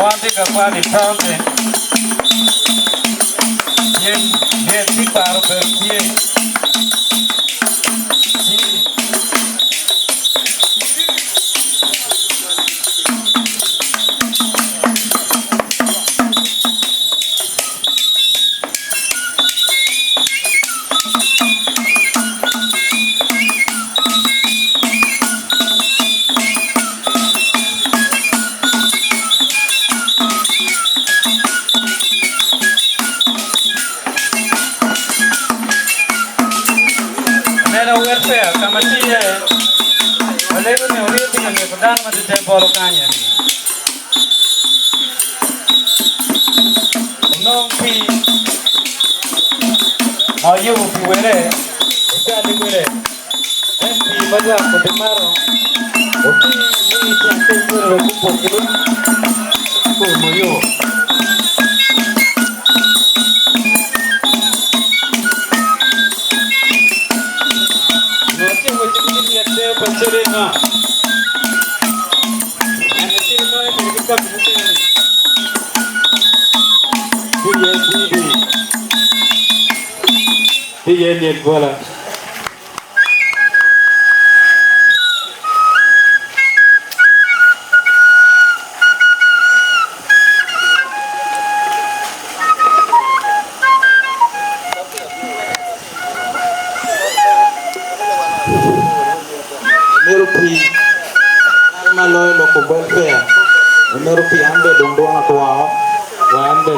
Quanti che qua di fronte vieni ti paro per chi welfare kama tie walego ne orieti kan ko dan ma te bolo kanya ni no pi ayu pi were o ta ni were en pi baja ko te maro o ti ni ti ante were ko po kilo ko mo yo Pencerena, ane sirno e pergi ke bukit ini. Dia ni kuala. Merupi maloi loko welfare merupi ambe dongdong atwa wambe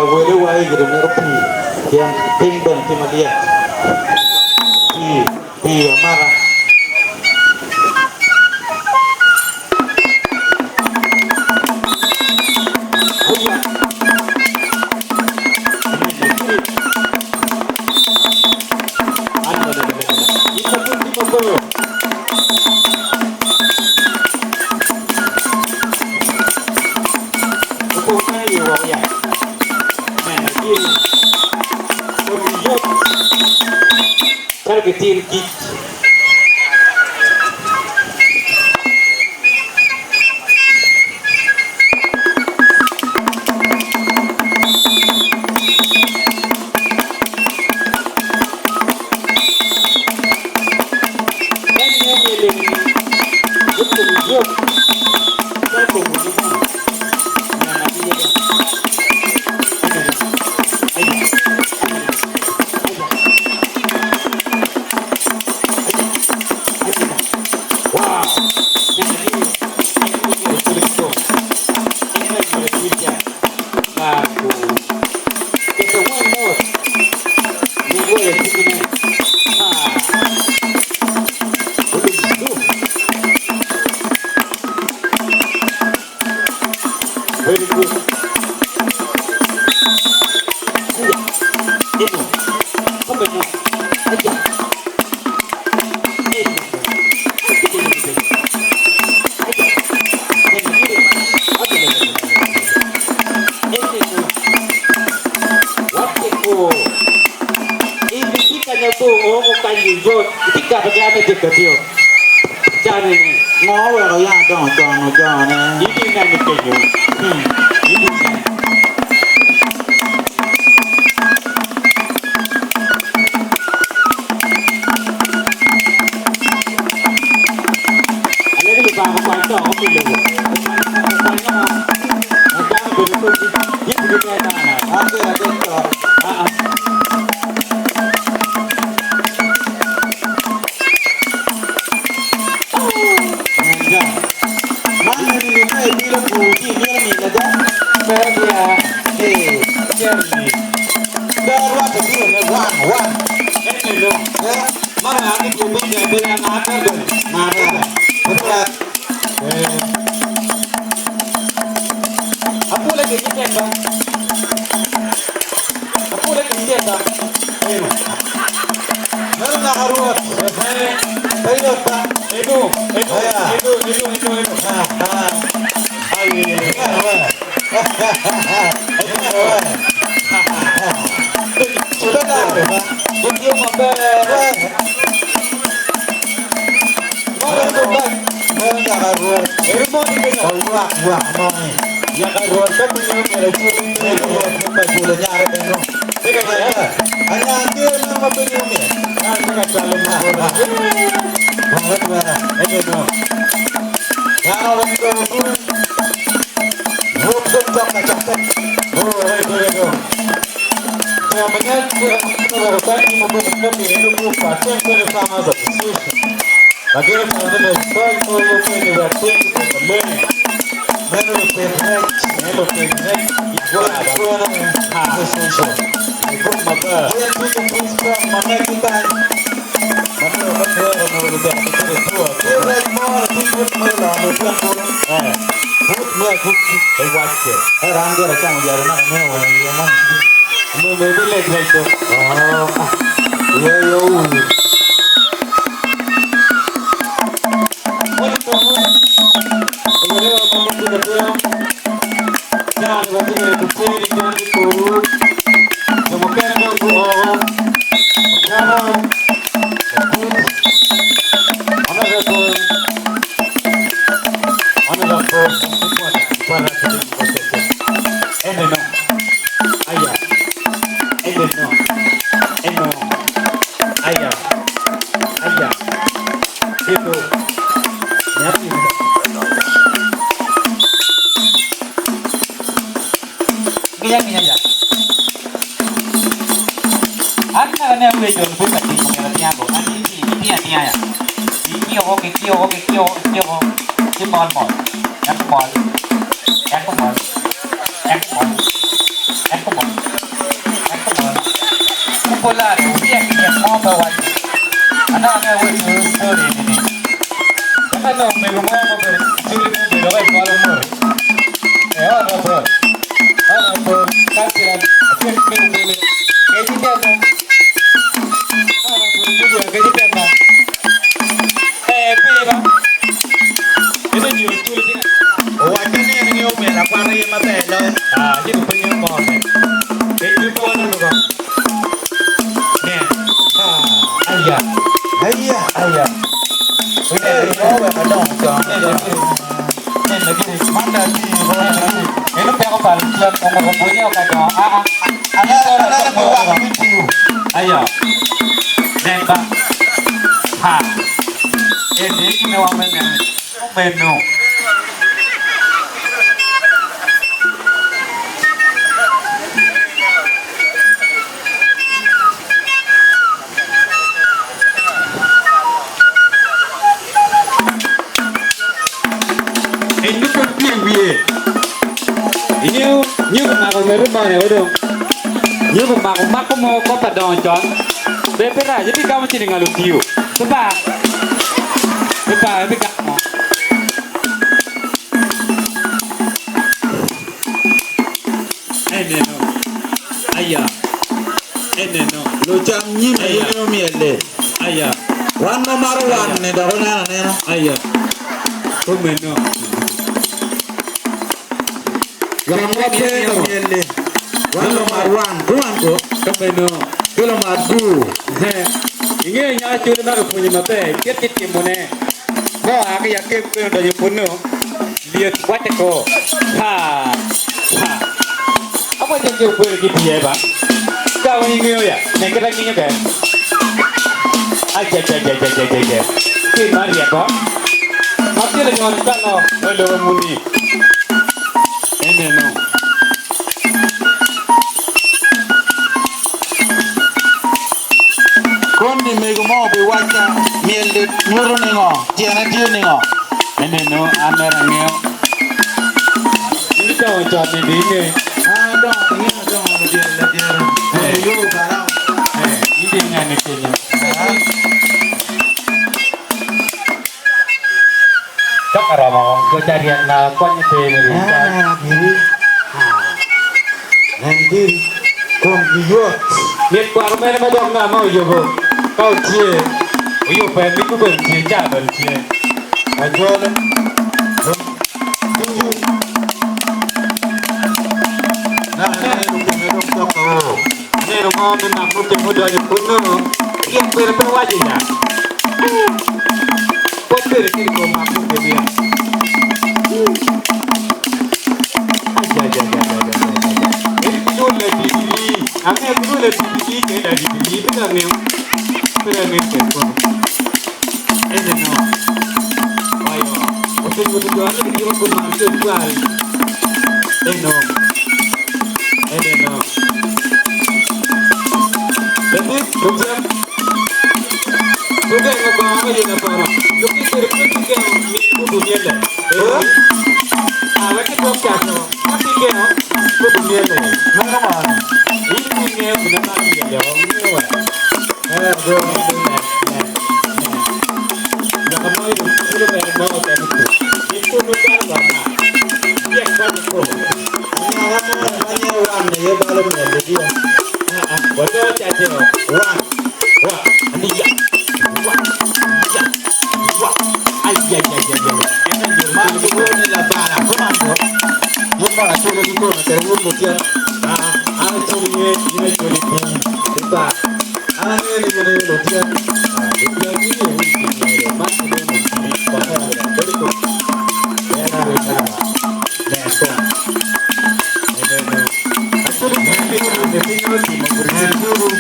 wele wai gitu merupi yang tinggal cuma dia di marah kecil gigi tiga pejabat di kecil jadi ngawal lo ya dong ini nanti keju ini ada di bawah kacau oke dulu Aku lagi kita bang. Aku lagi kita. Mana nak haruat? Saya tak. Itu. Sudah dah. Video mabar. Mana tu bang? Mana nak haruat? Ilmu ni kena. Buah, Ya kan luar kan punya mereka bukan bolanya ada dong. Teka ya. Hanya dia nama penyumnya. Nah, teka calon mana? Banget mana? Ini dong. Ya orang itu bukan cakap. Oh, itu. Saya menyatakan kebenaran ini membuat hidup pasien bersama bersih. Bagaimana cara mencapai keunikan ini? Melo pernet, igual agora sesuatu. Igual maka. Dia punya prinsip mana kita. Mana orang udah itu dua. Dia mau ikut malah bukan orang. Buat wajar. Rangga recang jalan mana orang yang mana. Mau beli lagi itu. Oh, iya yo. Menu. Ini kan piye? Ini kemarin merubah ya udah. Ini kemarin mau kota Donjon. Bepera, jadi kamu sini ngalutiu. Coba, tapi kamu. Lo chamni me yo miele. Aya. Wan nomor wan ne da hona ne. Aya. Komeno. Wan mo pe yo miele. Wan nomor wan ko. Komeno. Kilo mar gu. Inge nya churu na punya mate. Ketit kimone. Mo aga yakke ko do yupuno. Lihat wate ko. Ha. Apa yang jauh pergi dia, Pak? Kau ini ya, nak lagi ni kan? Aja. Kemari ya kau? Mati lagi orang kalau belum muni. Ini no. Kondi mego mo be wacha miele nyoro ningo, tiene dio ningo. Ini no, anda rangyo. Ini kau cakap ini. Dong, dia. Yo barang. Ini dengan ini. Cak ramah, kau cari yang nak kau nyeteli. Nanti kombiot. Lihat kau armai nama dong nama ujogo. Kau cie, ujo pemi ku benci, jangan cie. Ajol. Ini rumah memang muda yang penuh yang berperwajiban. Kau beri kau mampu dia. Ame guru le tiki ke dari tiki pera meu ke pun. Ese no. Ayo. Oke guru tu ane di mana pun masuk jual. No. No. Jadi rupiah. Rupiah nggak kau apa je nak orang. Rupiah terus tiga minggu dunia le. Awak itu apa tu? Apa tiga? Dunia le. Mana mana? Ini dunia bukan lagi ya. Ini apa? Go. Jangan mau itu sudah mau itu. Itu bukan apa. Dia kan itu. Hanya orang ni ya baru ni dia. Betul saja. Wah. Ini ya. Wah. Ayah. Ini Mak tu ni lah bara. Komando. Bukan tu lagi tu nak terus mutiara. Anu ini jadi Kita. Ane ni mutiara. dia ini masih betul. Ya nak bicara. Lekong.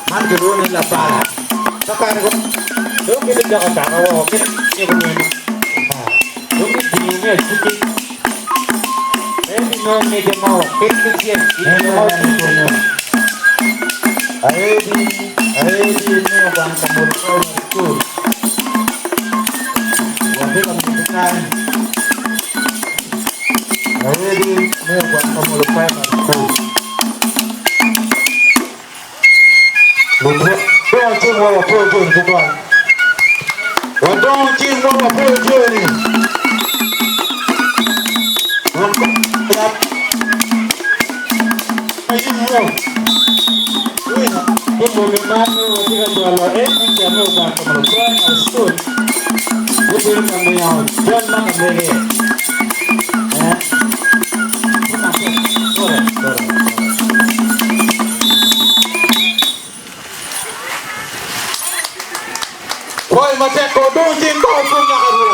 Man guru ni lah bara. Sekarang ko. Lu kita jangan tahu, kita ini lu ini suci. Ini ni dia mau kecil, ini mau suci. Hari ni orang kamur kau tu. Wahai kamu bukan. Hari ni orang kamur kau tu. Don't you want to put it in the one? Well, don't you want to put it in? Itu memang kita jual ini kami bukan kemerdekaan asal. Itu kami yang jual mana lagi? Woi, macam kau dongeng kau punya kerja.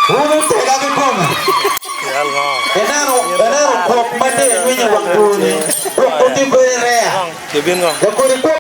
Kamu tidak betul. Enaro kok macam ini waktu ni. Waktu di berea. Kebin kau. Kau